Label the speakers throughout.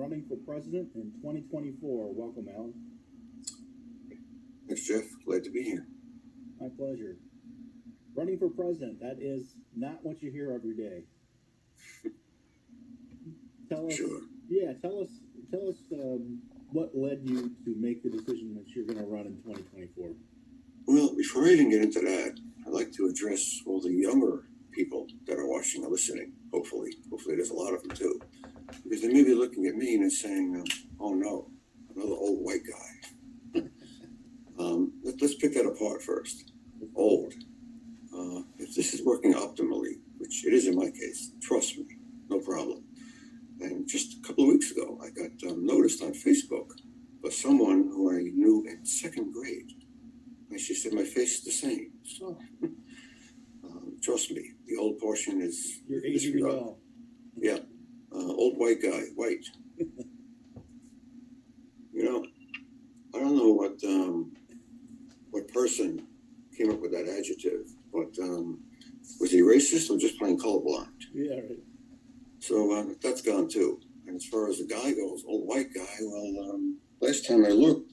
Speaker 1: running for president in 2024. Welcome, Alan.
Speaker 2: Thanks, Jeff. Glad to be here.
Speaker 1: My pleasure. Running for president, that is not what you hear every day. Tell us,
Speaker 2: sure.
Speaker 1: Yeah, tell us what led you to make the decision that you're going to run in 2024.
Speaker 2: Well, before I even get into that, I'd like to address all the younger people that are watching and listening. Hopefully there's a lot of them too, because they may be looking at me and saying, "Oh no, another old white guy." Let's pick that apart first. Old. If this is working optimally, which it is in my case, trust me, no problem. And just a couple of weeks ago, I got noticed on Facebook by someone who I knew in second grade. And she said, my face is the same. So, trust me, the old portion is...
Speaker 1: You're aging well.
Speaker 2: Yeah. Old white guy, white. You know, I don't know what person came up with that adjective, but was he racist or just plain colorblind?
Speaker 1: Yeah, right.
Speaker 2: So that's gone too. And as far as the guy goes, old white guy, well, last time I looked,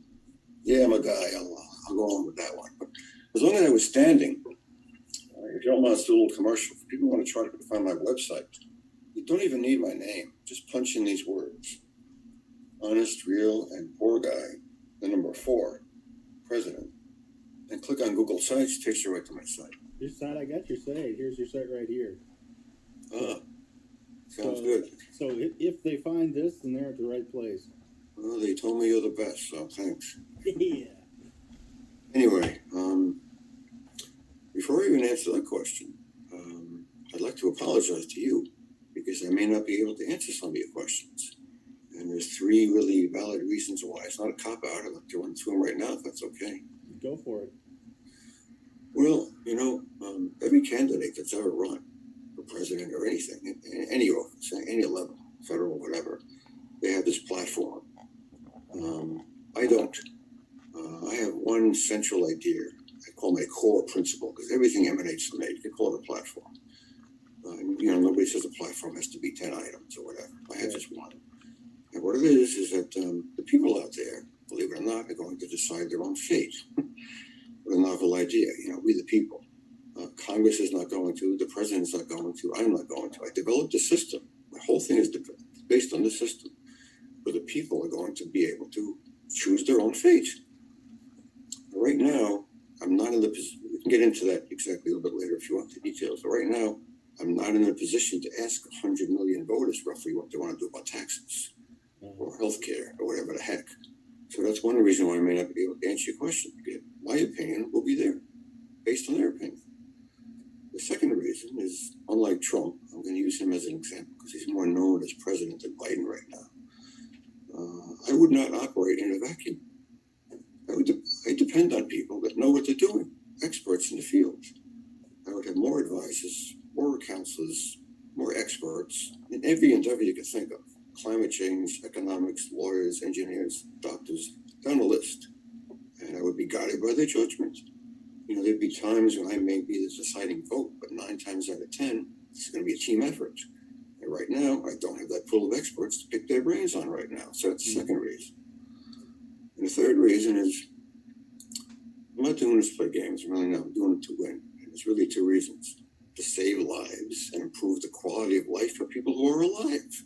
Speaker 2: yeah, I'm a guy. I'll go on with that one. But as long as I was standing, if you don't mind, it's a little commercial. If people want to try to find my website, you don't even need my name. Just punch in these words: honest, real, and poor guy, the number 4, president, and click on Google Sites, takes you right to my site.
Speaker 1: Your site, I got your site. Here's your site right here.
Speaker 2: Sounds good.
Speaker 1: So if they find this, then they're at the right place.
Speaker 2: Well, they told me you're the best, so thanks.
Speaker 1: Yeah.
Speaker 2: Anyway, before I even answer that question, I'd like to apologize to you because I may not be able to answer some of your questions. And there's 3 really valid reasons why. It's not a cop-out. I'd like to run through them right now, if that's okay.
Speaker 1: Go for it.
Speaker 2: Well, every candidate that's ever run for president or anything, in any office, at any level, federal, whatever, they have this platform. I don't. I have one central idea I call my core principle, because everything emanates from it. You can call it a platform. Nobody says a platform has to be 10 items or whatever. I have just one. And what it is that the people out there, believe it or not, are going to decide their own fate. What a novel idea. We the people. Congress is not going to, the president's not going to, I'm not going to. I developed a system. My whole thing is based on the system, where the people are going to be able to choose their own fate. Right now, I'm not in the position, we can get into that exactly a little bit later if you want the details, but right now, I'm not in a position to ask 100 million voters roughly what they want to do about taxes or healthcare or whatever the heck. So that's one reason why I may not be able to answer your question. My opinion will be there, based on their opinion. The second reason is, unlike Trump, I'm going to use him as an example because he's more known as president than Biden right now. I would not operate in a vacuum. I depend on people that know what they're doing, experts in the field. I would have more advisors, more counselors, more experts in every endeavor you could think of. Climate change, economics, lawyers, engineers, doctors, down the list. And I would be guided by their judgment. There'd be times when I may be the deciding vote, but 9 times out of 10, it's going to be a team effort. And right now, I don't have that pool of experts to pick their brains on right now. So that's the second reason. And the third reason is, I'm not doing this to play games. I'm really not. I'm doing it to win. And there's really 2 reasons: to save lives and improve the quality of life for people who are alive.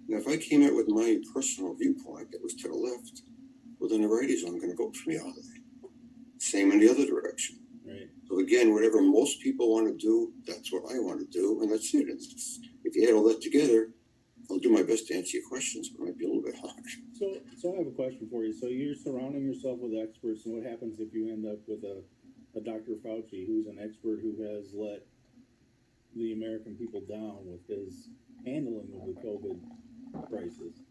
Speaker 2: Now, if I came out with my personal viewpoint that was to the left, well, then the righties aren't going to vote for me, are they? Same in the other direction.
Speaker 1: Right.
Speaker 2: So again, whatever most people want to do, that's what I want to do, and that's it. If you add all that together, I'll do my best to answer your questions, but it might be a little bit hard.
Speaker 1: So I have a question for you. So you're surrounding yourself with experts, and what happens if you end up with a Dr. Fauci, who's an expert who has let the American people down with his handling of the COVID crisis?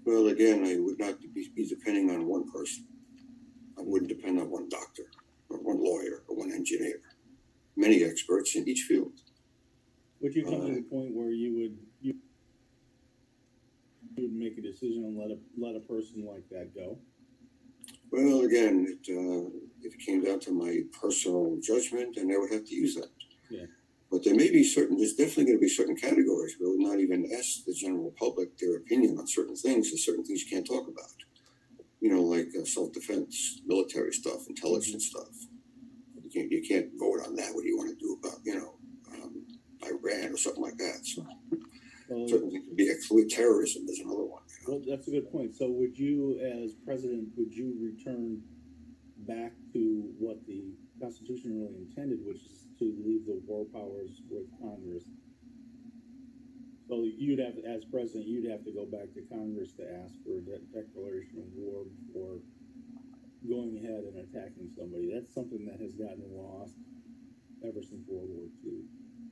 Speaker 2: Well, again, I would not be depending on one person. I wouldn't depend on one doctor or one lawyer or one engineer. Many experts in each field.
Speaker 1: Would you come to the point where you would make a decision and let a person like that go?
Speaker 2: Well, again, if it came down to my personal judgment, then I would have to use that.
Speaker 1: Yeah.
Speaker 2: But there's definitely going to be certain categories where we'll not even ask the general public their opinion on certain things, and certain things you can't talk about. Like self-defense, military stuff, intelligence stuff. You can't vote on that. What do you want to do about, Iran or something like that? So certain things would be exclude. Terrorism is another one.
Speaker 1: Well, that's a good point. So would you, as president, return back to what the Constitution really intended, which is to leave the war powers with Congress? So as president, you'd have to go back to Congress to ask for a declaration of war before going ahead and attacking somebody. That's something that has gotten lost ever since World War II.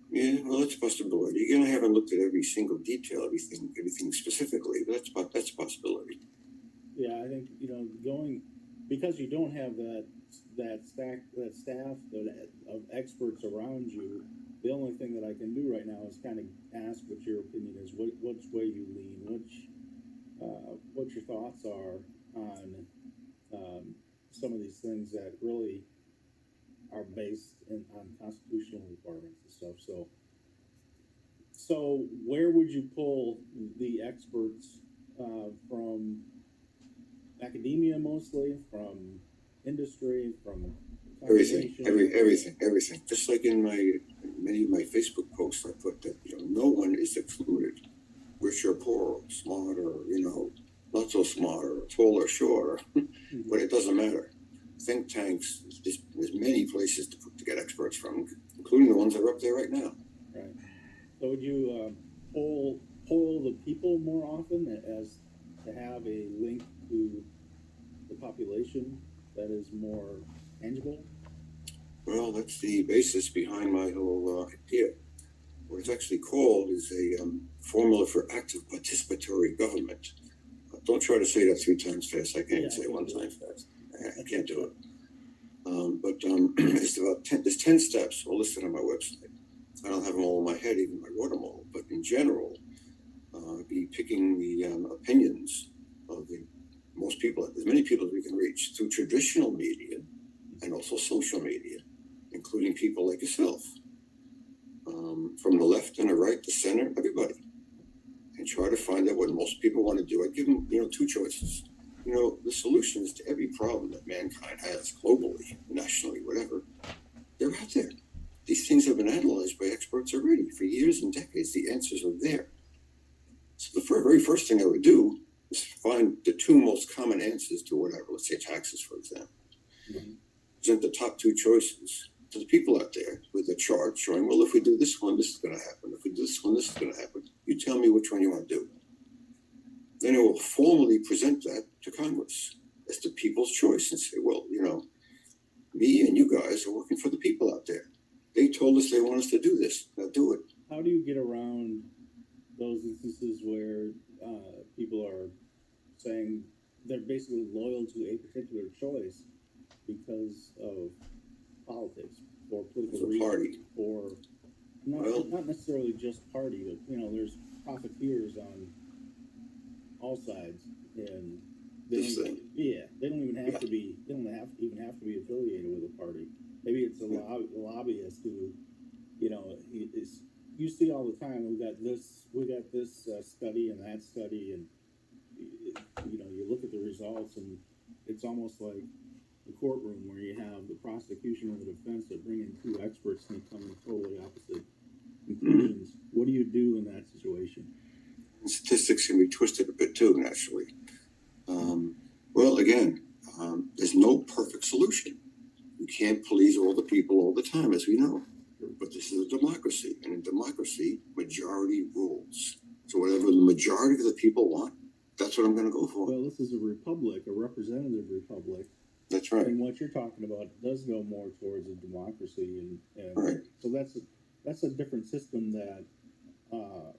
Speaker 2: Yeah, well, that's a possibility. Again, I haven't looked at every single detail, everything specifically, but that's a possibility.
Speaker 1: Yeah, I think because you don't have that staff of experts around you. The only thing that I can do right now is kind of ask what your opinion is, which way you lean, what your thoughts are on some of these things that really are based on constitutional requirements and stuff. So where would you pull the experts from? Academia mostly, from industry, from
Speaker 2: everything. Just like in many of my Facebook posts, I put that no one is excluded. Rich or poor, smart or not so smart, or tall or short, but it doesn't matter. Think tanks, there's many places to get experts from, including the ones that are up there right now.
Speaker 1: Right. So would you poll the people more often as to have a link to the population that is more tangible?
Speaker 2: Well, that's the basis behind my whole idea. What it's actually called is a formula for active participatory government. Don't try to say that 3 times fast. I can't say it 1 time fast. I can't do it. It's about 10. There's 10 steps all listed on my website. I don't have them all in my head, even if I wrote them all. But in general, be picking the opinions of the most people, as many people as we can reach through traditional media and also social media, including people like yourself, from the left and the right, the center, everybody, and try to find out what most people want to do. I give them, 2 choices. The solutions to every problem that mankind has globally, nationally, whatever, they're out there. These things have been analyzed by experts already for years and decades. The answers are there. So the very first thing I would do is find the 2 most common answers to whatever, let's say taxes, for example. Present the top 2 choices to the people out there with a chart showing, well, if we do this one, this is going to happen. If we do this one, this is going to happen. You tell me which one you want to do. Then it will formally present that to Congress as the people's choice and say, well, me and you guys are working for the people out there. They told us they want us to do this. Now do it.
Speaker 1: How do you get around those instances where people are saying they're basically loyal to a particular choice because of politics or political reasons,
Speaker 2: party,
Speaker 1: or not necessarily just party, but there's profiteers on all sides, and they don't even have to be affiliated with a party. Maybe it's a lobbyist who, you see all the time. We got this study and that study, and you look at the results, and it's almost like the courtroom where you have the prosecution and the defense that bring in 2 experts and they come in totally opposite conclusions. What do you do in that situation?
Speaker 2: Statistics can be twisted a bit too, naturally. Well, again, there's no perfect solution. You can't please all the people all the time, as we know. But this is a democracy, and in democracy, majority rules. So whatever the majority of the people want, that's what I'm going to go for.
Speaker 1: Well, this is a republic, a representative republic.
Speaker 2: That's right.
Speaker 1: And what you're talking about does go more towards a democracy, and
Speaker 2: right.
Speaker 1: So that's a different system that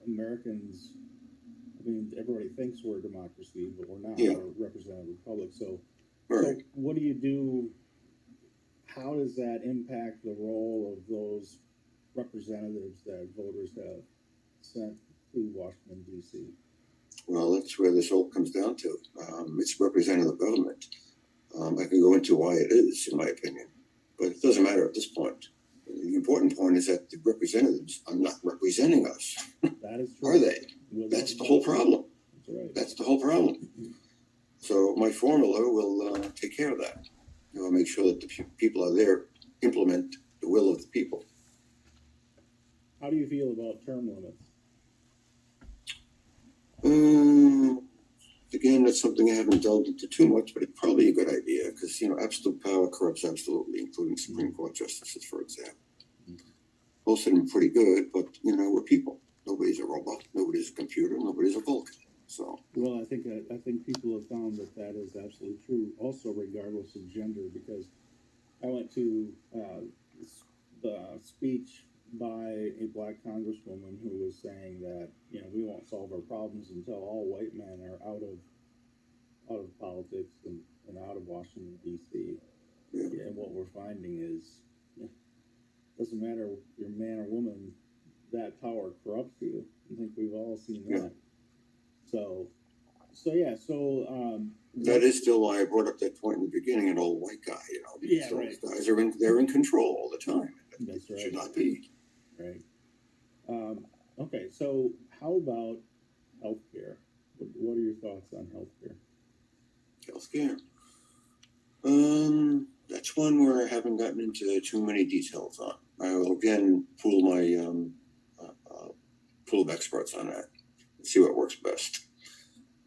Speaker 1: Americans. I mean, everybody thinks we're a democracy, but we're not.
Speaker 2: Yeah.
Speaker 1: We're a representative republic. So,
Speaker 2: right.
Speaker 1: So what do you do? How does that impact the role of those representatives that voters have sent to Washington, D.C.?
Speaker 2: Well, that's where this all comes down to. It's representative government. I can go into why it is, in my opinion, but it doesn't matter at this point. The important point is that the representatives are not representing us,
Speaker 1: That is true.
Speaker 2: are they?
Speaker 1: Without
Speaker 2: That's the
Speaker 1: doubt.
Speaker 2: whole problem.
Speaker 1: That's right.
Speaker 2: That's the whole problem. So my formula will take care of that. Make sure that the people are there, implement the will of the people.
Speaker 1: How do you feel about term limits?
Speaker 2: Again, that's something I haven't delved into too much, but it's probably a good idea because, absolute power corrupts absolutely, including Supreme Court justices, for example. Most of them are pretty good, but, we're people. Nobody's a robot. Nobody's a computer. Nobody's a Vulcan. So.
Speaker 1: Well, I think people have found that is absolutely true. Also, regardless of gender, because I went to the speech by a black congresswoman who was saying that we won't solve our problems until all white men are out of politics and out of Washington D.C.
Speaker 2: Yeah.
Speaker 1: And what we're finding is, doesn't matter if you're man or woman, that power corrupts you. I think we've all seen that.
Speaker 2: Yeah.
Speaker 1: So
Speaker 2: that is still why I brought up that point in the beginning, an old white guy, because those guys they're in control all the time.
Speaker 1: That's right.
Speaker 2: Should not be.
Speaker 1: Right. Okay, so how about healthcare? What are your thoughts on healthcare?
Speaker 2: Healthcare. That's one where I haven't gotten into too many details on. I will again pool my pool of experts on that and see what works best.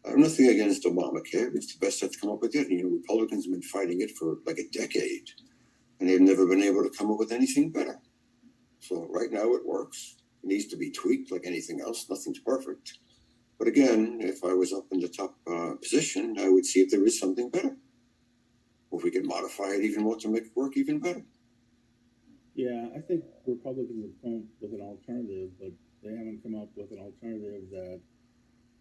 Speaker 2: I have nothing against Obamacare. It's the best that's come up with it. Republicans have been fighting it for like a decade, and they've never been able to come up with anything better. So right now it works. It needs to be tweaked like anything else. Nothing's perfect. But again, if I was up in the top position, I would see if there is something better. Or if we could modify it even more to make it work even better.
Speaker 1: Yeah, I think Republicans have come up with an alternative, but they haven't come up with an alternative that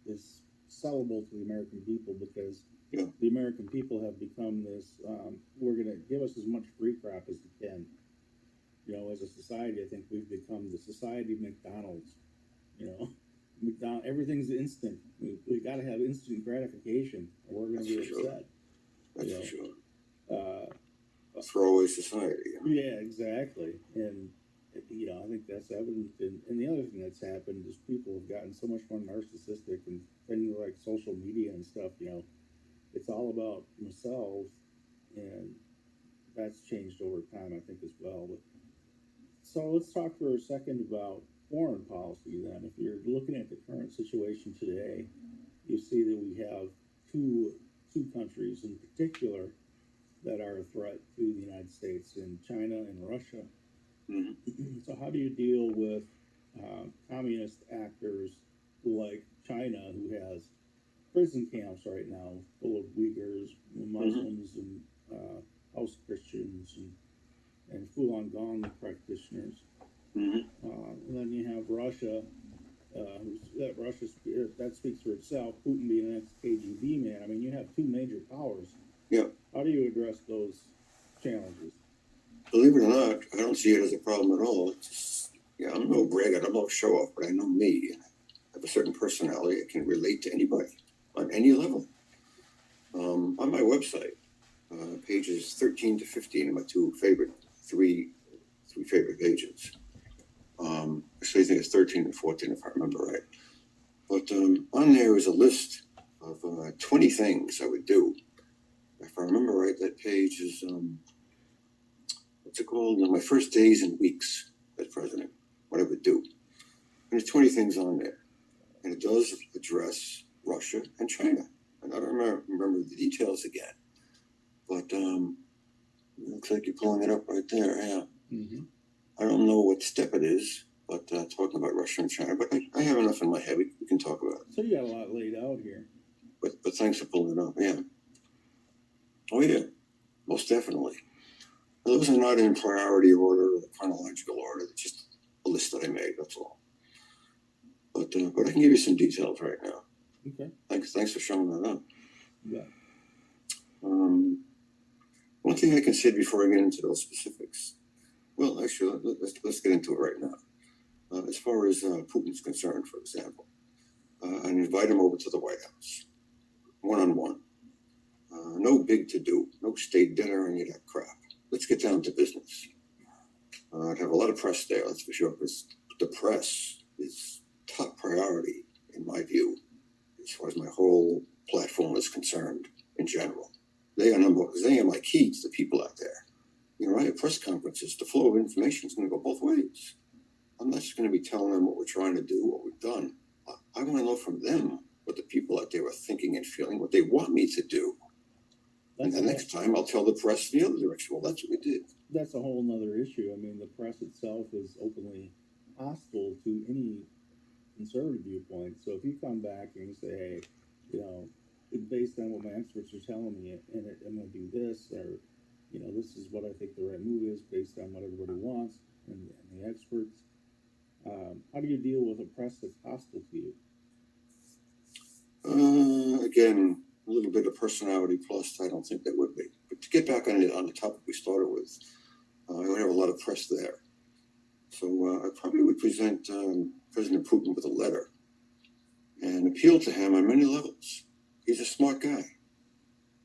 Speaker 1: is sellable to the American people, because the American people have become this, we're going to give us as much free crap as we can. As a society, I think we've become the society of McDonald's. Everything's instant. We got to have instant gratification, or we're going to be upset.
Speaker 2: That's for sure. A throwaway society.
Speaker 1: Yeah, exactly. And I think that's evident. And the other thing that's happened is people have gotten so much more narcissistic, and things like social media and stuff. It's all about themselves, and that's changed over time, I think, as well. But so let's talk for a second about foreign policy then. If you're looking at the current situation today, you see that we have two countries in particular that are a threat to the United States, in China and Russia. Mm-hmm. So how do you deal with communist actors like China, who has prison camps right now full of Uyghurs, Muslims, and House Christians, and Falun Gong practitioners? And then you have Russia, that speaks for itself. Putin being an ex-KGB man. I mean, you have two major powers.
Speaker 2: Yeah.
Speaker 1: How do you address those challenges?
Speaker 2: Believe it or not, I don't see it as a problem at all. It's just, I'm no braggart, I'm no show off, but I know me. I have a certain personality. I can relate to anybody on any level. On my website, pages 13 to 15 are my three favorite pages. Actually, I think it's 13 and 14 if I remember right. But on there is a list of 20 things I would do. If I remember right, that page is, what's it called? My first days and weeks as president, what I would do. And there's 20 things on there. And it does address Russia and China. And I don't remember the details again. But it looks like you're pulling it up right there, yeah. Mm-hmm. I don't know what step it is, but talking about Russia and China. But I have enough in my head. We can talk about it.
Speaker 1: So you got a lot laid out here.
Speaker 2: But thanks for pulling it up, yeah. Oh, yeah, most definitely. Those are not in priority order or chronological order. It's just a list that I made, that's all. But I can give you some details right now.
Speaker 1: Okay.
Speaker 2: Thanks for showing that up.
Speaker 1: Yeah.
Speaker 2: One thing I can say before I get into those specifics. Well, actually, let's get into it right now. As far as Putin's concerned, for example, I invite him over to the White House, one-on-one. No big to-do, no state dinner, any of that crap. Let's get down to business. I'd have a lot of press there, that's for sure, because the press is top priority in my view, as far as my whole platform is concerned in general. They are my key to the people out there. You know, I have press conferences, the flow of information is going to go both ways. I'm not just going to be telling them what we're trying to do, what we've done. I want to know from them what the people out there are thinking and feeling, what they want me to do. And the next time I'll tell the press the other direction. Well, that's what we did.
Speaker 1: That's a whole nother issue. I mean, the press itself is openly hostile to any conservative viewpoint. So if you come back and you say, hey, you know, based on what my experts are telling me, and I'm going to do this, or, you know, this is what I think the right move is based on what everybody wants and the experts. How do you deal with a press that's hostile to you?
Speaker 2: Again, a little bit of personality plus, I don't think that would be. But to get back on the topic we started with, I would have a lot of press there. So I probably would present President Putin with a letter and appeal to him on many levels. He's a smart guy.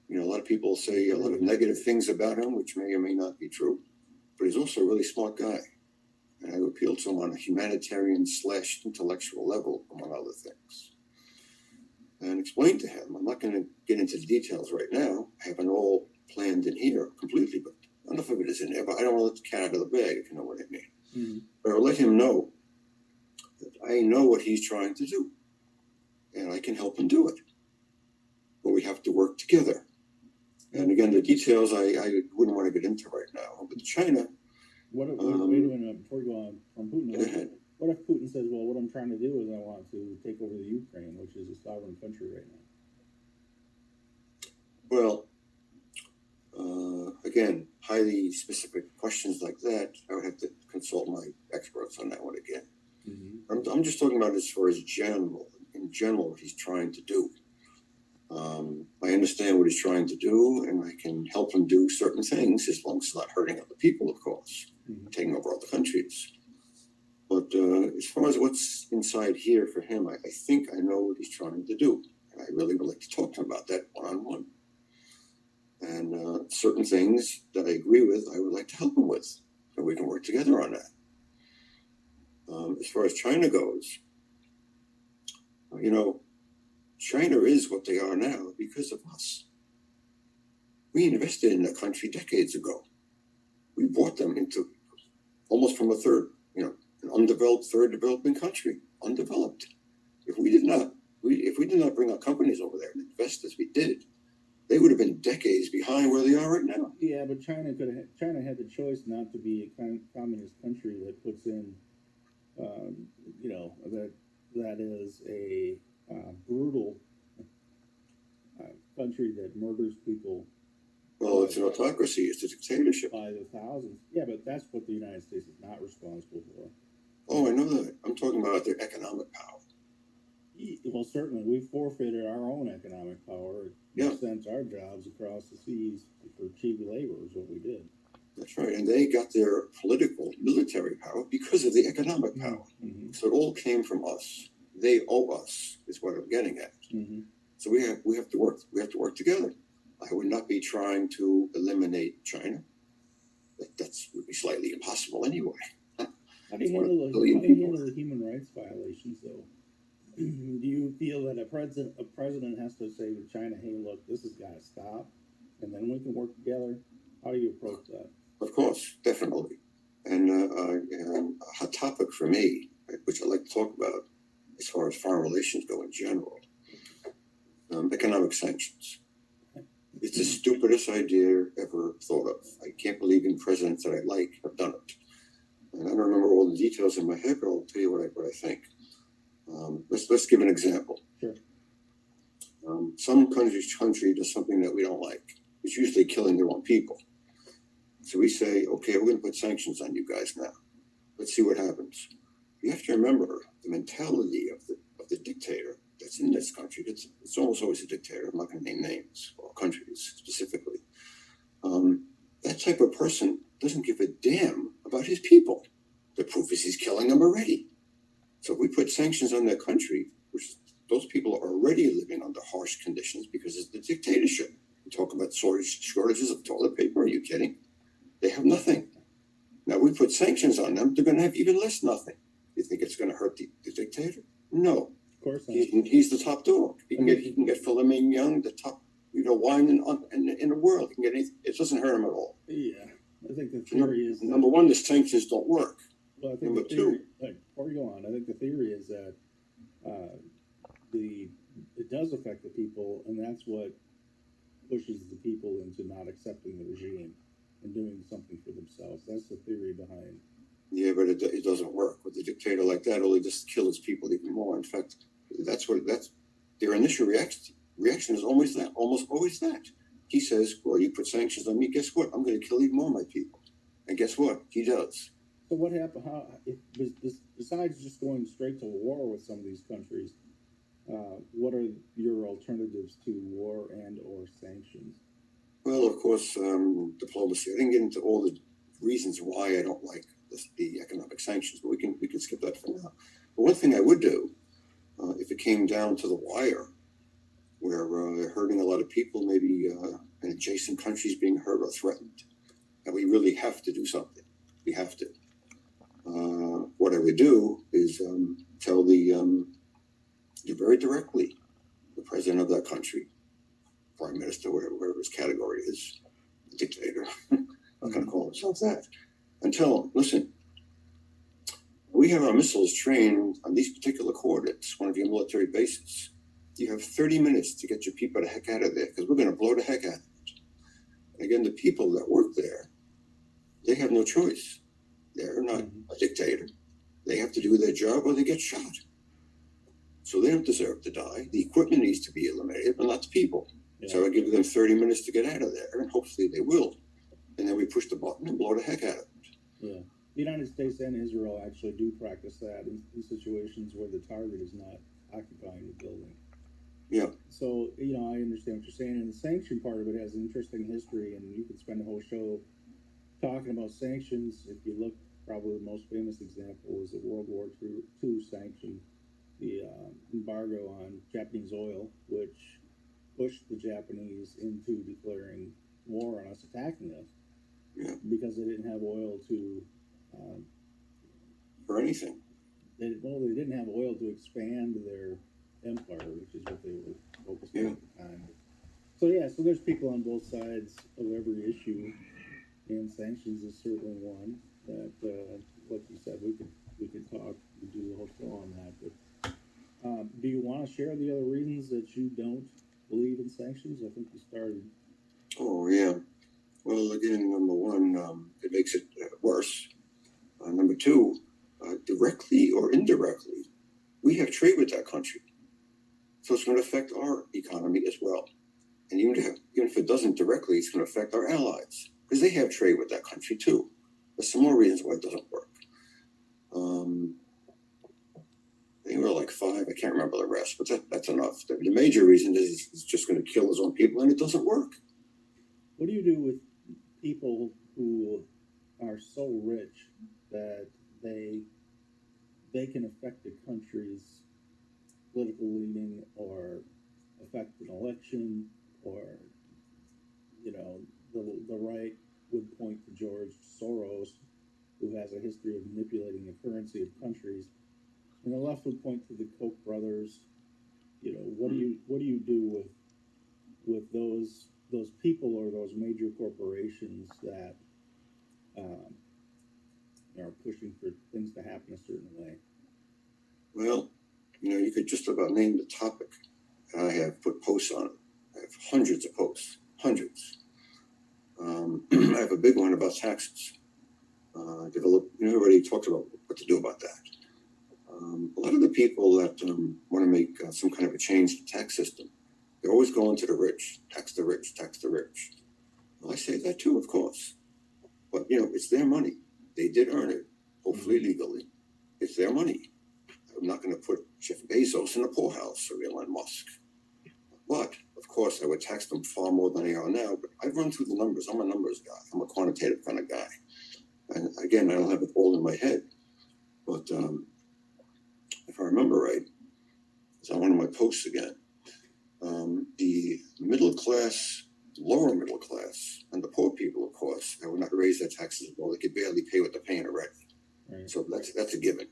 Speaker 2: You know, a lot of people say a lot of negative things about him, which may or may not be true, but he's also a really smart guy. And I would appeal to him on a humanitarian / intellectual level, among other things. And explain to him, I'm not going to get into the details right now. I haven't all planned in here completely, but enough of it is in there. But I don't want to let the cat out of the bag, if you know what I mean. Mm-hmm. But I'll let him know that I know what he's trying to do, and I can help him do it. But we have to work together. And again, the details I wouldn't want to get into right now. But China.
Speaker 1: Wait a minute, before we go on from Putin. What if Putin says, well, what I'm trying to do is I want to take over the Ukraine, which is a sovereign country right now?
Speaker 2: Well, again, highly specific questions like that, I would have to consult my experts on that one again. Mm-hmm. I'm just talking about as far as in general, what he's trying to do. I understand what he's trying to do, and I can help him do certain things as long as it's not hurting other people, of course, mm-hmm. taking over other countries. But as far as what's inside here for him, I think I know what he's trying to do. And I really would like to talk to him about that one-on-one. And certain things that I agree with, I would like to help him with. And we can work together on that. As far as China goes, you know, China is what they are now because of us. We invested in the country decades ago. We brought them into almost from an undeveloped third developing country, undeveloped. If we did not bring our companies over there and invest as we did, they would have been decades behind where they are right now.
Speaker 1: Yeah, but China had the choice not to be a communist country that puts in, that is a brutal country that murders people.
Speaker 2: Well, it's an autocracy. It's a dictatorship.
Speaker 1: By the thousands. Yeah, but that's what the United States is not responsible for.
Speaker 2: Oh, I know that. I'm talking about their economic power.
Speaker 1: Well, certainly. We forfeited our own economic power. We sent our jobs across the seas for cheap labor is what we did.
Speaker 2: That's right. And they got their political, military power because of the economic power. Mm-hmm. So it all came from us. They owe us, is what I'm getting at. Mm-hmm. So we have to work. We have to work together. I would not be trying to eliminate China. That would be slightly impossible anyway.
Speaker 1: How do you handle the human rights violations, though? Do you feel that a president has to say to China, hey, look, this has got to stop, and then we can work together? How do you approach that?
Speaker 2: Of course, definitely. And a hot topic for me, which I'd like to talk about as far as foreign relations go in general, economic sanctions. It's the stupidest idea ever thought of. I can't believe in presidents that I like have done it. And I don't remember all the details in my head, but I'll tell you what I think. Let's give an example.
Speaker 1: Sure.
Speaker 2: Some country does something that we don't like. It's usually killing their own people. So we say, okay, we're going to put sanctions on you guys now. Let's see what happens. You have to remember the mentality of the dictator that's in this country. It's almost always a dictator. I'm not going to name names or countries specifically. That type of person doesn't give a damn about his people. The proof is he's killing them already. So if we put sanctions on their country, which those people are already living under harsh conditions because it's the dictatorship. We talk about shortages of toilet paper. Are you kidding? They have nothing. Now we put sanctions they're going to have even less nothing. You think it's going to hurt the dictator? No.
Speaker 1: Of course not.
Speaker 2: He's the top dog. He can get filet mignon, the top, wine in the world. He can get anything. It doesn't hurt him at all.
Speaker 1: Yeah, I think the theory is that,
Speaker 2: number one, the sanctions don't work.
Speaker 1: well, I think
Speaker 2: number
Speaker 1: the theory,
Speaker 2: two,
Speaker 1: before we go on, I think the theory is that it does affect the people, and that's what pushes the people into not accepting the regime and doing something for themselves. That's the theory behind.
Speaker 2: Yeah, but it doesn't work with a dictator like that. Only just kill his people even more. In fact, that's their initial reaction is almost always that. He says, "Well, you put sanctions on me. Guess what? I'm going to kill even more of my people." And guess what? He does.
Speaker 1: So what happened? Besides just going straight to war with some of these countries, what are your alternatives to war and or sanctions?
Speaker 2: Well, of course, diplomacy. I didn't get into all the reasons why I don't like the economic sanctions, but we can skip that for now. But one thing I would do, if it came down to the wire, where they're hurting a lot of people, maybe in adjacent countries being hurt or threatened, and we really have to do something. We have to. What I would do is tell very directly the president of that country, prime minister, whatever his category is, the dictator, not going to call himself that, and tell him, listen, we have our missiles trained on these particular coordinates, one of your military bases. You have 30 minutes to get your people the heck out of there, because we're going to blow the heck out of it. And again, the people that work there, they have no choice. They're not a dictator. They have to do their job or they get shot. So they don't deserve to die. The equipment needs to be eliminated, but not the people. Yeah. So I give them 30 minutes to get out of there, and hopefully they will. And then we push the button and blow the heck out of it.
Speaker 1: Yeah. The United States and Israel actually do practice that in situations where the target is not occupying the building.
Speaker 2: Yeah.
Speaker 1: So, I understand what you're saying. And the sanction part of it has an interesting history, and you could spend a whole show talking about sanctions. If you look, probably the most famous example is the World War II sanction, the embargo on Japanese oil, which pushed the Japanese into declaring war on us, attacking us, because they didn't have oil to
Speaker 2: for anything.
Speaker 1: They didn't have oil to expand their empire, which is what they were focused on at the time. So there's people on both sides of every issue, and sanctions is certainly one that, like you said, we could talk, we do the whole show on that. But do you want to share the other reasons that you don't believe in sanctions? I think you started.
Speaker 2: Oh yeah. Well, again, number one, it makes it worse. Number two, directly or indirectly, we have trade with that country. So it's going to affect our economy as well. And even if it doesn't directly, it's going to affect our allies, because they have trade with that country too. There's some more reasons why it doesn't work. I think there were like 5, I can't remember the rest, but that's enough. The major reason is it's just going to kill his own people, and it doesn't work.
Speaker 1: What do you do with people who are so rich that they can affect the country's political leaning or affect an election, or the right would point to George Soros, who has a history of manipulating the currency of countries, and the left would point to the Koch brothers. What do you do with those people or those major corporations that are pushing for things to happen a certain way?
Speaker 2: Well, you could just about name the topic. I have put posts on it. I have hundreds of posts, hundreds. I have a big one about taxes. Everybody talks about what to do about that. A lot of the people that want to make some kind of a change to the tax system, they're always going to the rich, tax the rich, tax the rich. Well, I say that too, of course. But, it's their money. They did earn it, hopefully legally. It's their money. I'm not going to put Jeff Bezos in a poorhouse or Elon Musk. But, of course, I would tax them far more than they are now. But I've run through the numbers. I'm a numbers guy. I'm a quantitative kind of guy. And again, I don't have it all in my head. But if I remember right, it's on one of my posts again, the middle class, lower middle class, and the poor people, of course, I would not raise their taxes at all. They could barely pay what they're paying already.
Speaker 1: Right.
Speaker 2: So that's a given.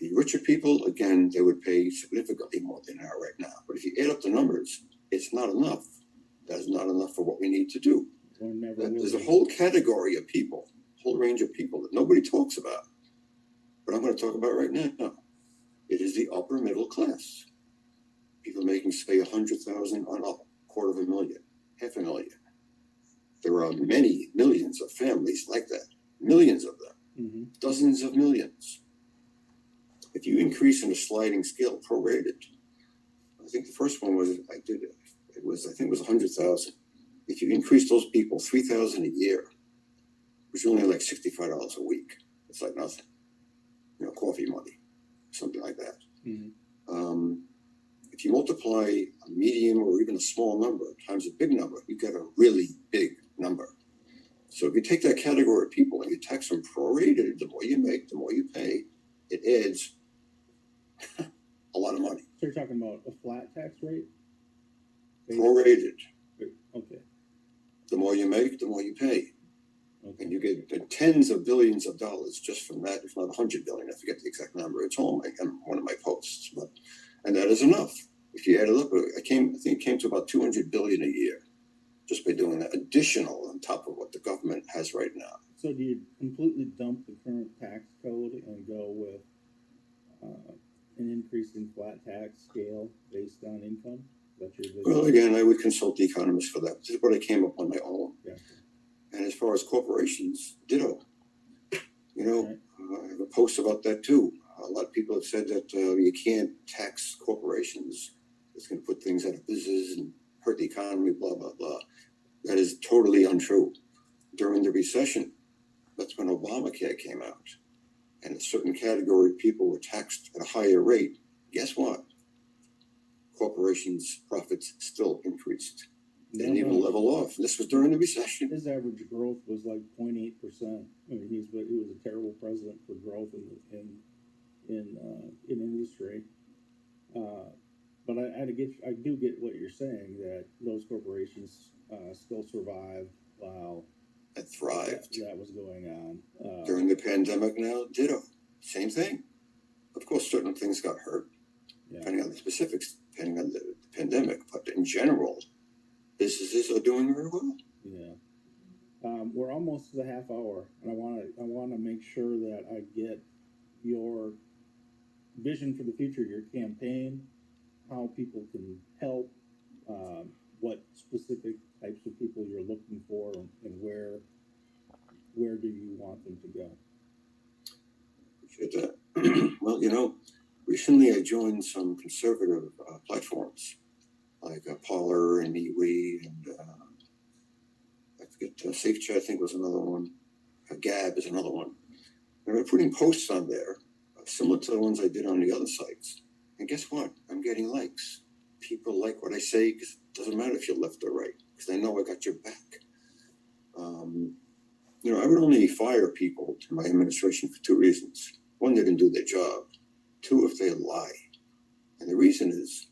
Speaker 2: The richer people, again, they would pay significantly more than they are right now. But if you add up the numbers, it's not enough. That is not enough for what we need to do. There's a whole category of people, whole range of people that nobody talks about. But I'm going to talk about right now. It is the upper middle class. People making, say, 100,000 on up, $250,000, $500,000. There are many millions of families like that, millions of them, dozens of millions. If you increase in a sliding scale, prorated, I think the first one was I think it was 100,000. If you increase those people 3,000 a year, which is only like $65 a week, it's like nothing. Coffee money, something like that. If you multiply a medium or even a small number times a big number, you get a really big number. So if you take that category of people and you tax them prorated, the more you make, the more you pay, it adds a lot of money.
Speaker 1: So you're talking about a flat tax rate?
Speaker 2: Prorated.
Speaker 1: Okay.
Speaker 2: The more you make, the more you pay.
Speaker 1: Okay.
Speaker 2: And you get tens of billions of dollars just from that, if not 100 billion. I forget the exact number. It's on one of my posts. And that is enough. If you add it up, I think it came to about 200 billion a year just by doing that additional on top of what the government has right now. So
Speaker 1: do you completely dump the current tax code and go with an increase in flat tax scale based on income?
Speaker 2: Well, again, I would consult the economists for that. This is what I came up on my own.
Speaker 1: Yeah.
Speaker 2: And as far as corporations, ditto.
Speaker 1: Right.
Speaker 2: I have a post about that too. A lot of people have said that you can't tax corporations. It's going to put things out of business and hurt the economy, blah, blah, blah. That is totally untrue. During the recession, that's when Obamacare came out. And a certain category of people were taxed at a higher rate. Guess what? Corporations' profits still increased. They didn't even level off. This was during the recession.
Speaker 1: His average growth was like 0.8%. I mean, he was a terrible president for growth in industry. But I do get what you're saying, that those corporations still survived while
Speaker 2: and thrived.
Speaker 1: That was going on
Speaker 2: during the pandemic. Now, ditto, same thing. Of course, certain things got hurt, depending on the specifics, depending on the pandemic. But in general, businesses are doing very well.
Speaker 1: Yeah. We're almost to the half hour, and I want to make sure that I get your vision for the future, your campaign, how people can help, what specific types of people you're looking for, and where do you want them to go?
Speaker 2: Appreciate that. Well, recently I joined some conservative platforms like Parler and MeWe, and I forget, SafeChat, I think was another one. Gab is another one. And I'm putting posts on there similar to the ones I did on the other sites. And guess what? I'm getting likes. People like what I say, because it doesn't matter if you're left or right, because they know I got your back. I would only fire people in my administration for two reasons. One, they didn't do their job. Two, if they lie. And the reason is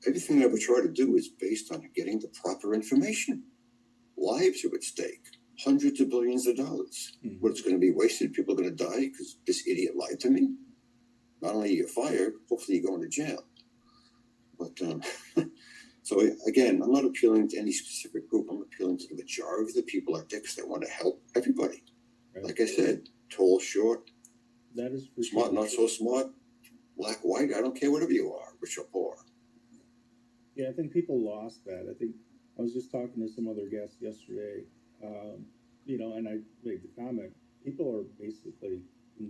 Speaker 2: everything that I would try to do is based on getting the proper information. Lives are at stake. Hundreds of billions of dollars. Mm-hmm. What's going to be wasted? People are going to die because this idiot lied to me. Not only are you fired, hopefully you go into jail. But so again, I'm not appealing to any specific group. I'm appealing to the majority of the people out there because they want to help everybody. Right. Like I said, tall, short,
Speaker 1: that is
Speaker 2: smart, not so smart, black, white. I don't care, whatever you are, rich or poor.
Speaker 1: Yeah, I think people lost that. I think I was just talking to some other guests yesterday. And I made the comment, people are basically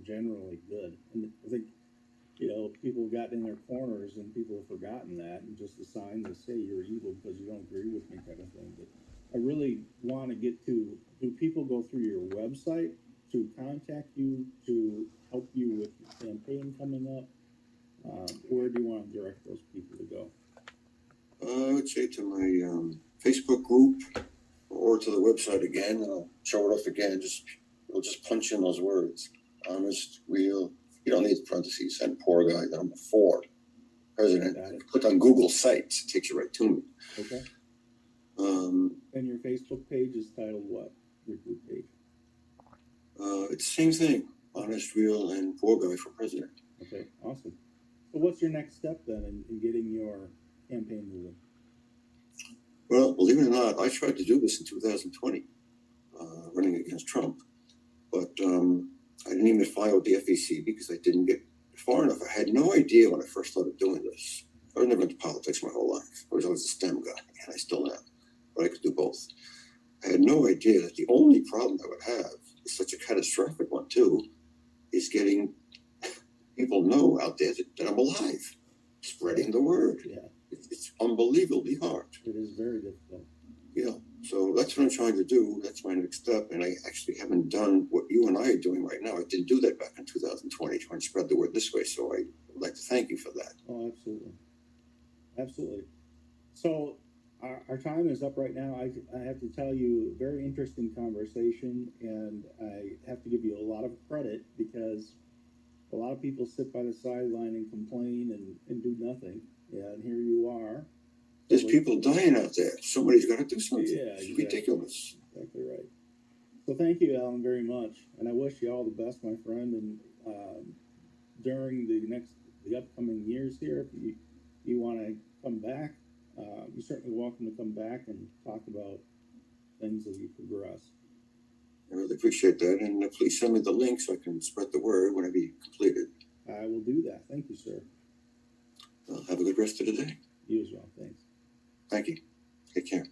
Speaker 1: generally good. And I think, people got in their corners and people have forgotten that and just assigned to say you're evil because you don't agree with me kind of thing. But I really want to get to, do people go through your website to contact you, to help you with your campaign coming up? Where do you want to direct those people to go?
Speaker 2: I would say to my Facebook group, or to the website again, and I'll show it off again. We'll just punch in those words: honest, real. You don't need parentheses. And poor guy, number 4, president. Click on Google Sites; it takes you right to me.
Speaker 1: Okay. And your Facebook page is titled what? Your group page?
Speaker 2: It's the same thing, honest, real, and poor guy for president.
Speaker 1: Okay, awesome. So what's your next step then in getting your campaign moving?
Speaker 2: Well, believe it or not, I tried to do this in 2020, running against Trump, but I didn't even file with the FEC because I didn't get far enough. I had no idea when I first started doing this. I was never into politics my whole life. I was always a STEM guy, and I still am, but I could do both. I had no idea that the only problem I would have is such a catastrophic one too, is getting people know out there that I'm alive, spreading the word.
Speaker 1: Yeah,
Speaker 2: It's unbelievably hard.
Speaker 1: it is very difficult.
Speaker 2: Yeah, so that's what I'm trying to do. That's my next step, and I actually haven't done what you and I are doing right now. I didn't do that back in 2020, trying to spread the word this way. So I would like to thank you for that.
Speaker 1: Oh, absolutely, absolutely. So our time is up right now. I have to tell you, very interesting conversation, and I have to give you a lot of credit because a lot of people sit by the sideline and complain and do nothing. Yeah, and here you are.
Speaker 2: There's people dying out there. Somebody's got to do something.
Speaker 1: Yeah,
Speaker 2: It's
Speaker 1: exactly.
Speaker 2: ridiculous.
Speaker 1: Exactly right. So thank you, Alan, very much, and I wish you all the best, my friend. And during the upcoming years here, if you want to come back, you're certainly welcome to come back and talk about things as you progress.
Speaker 2: I really appreciate that, and please send me the link so I can spread the word whenever you complete it.
Speaker 1: I will do that. Thank you, sir.
Speaker 2: Have a good rest of the day.
Speaker 1: You as well. Thanks.
Speaker 2: Thank you. Take care.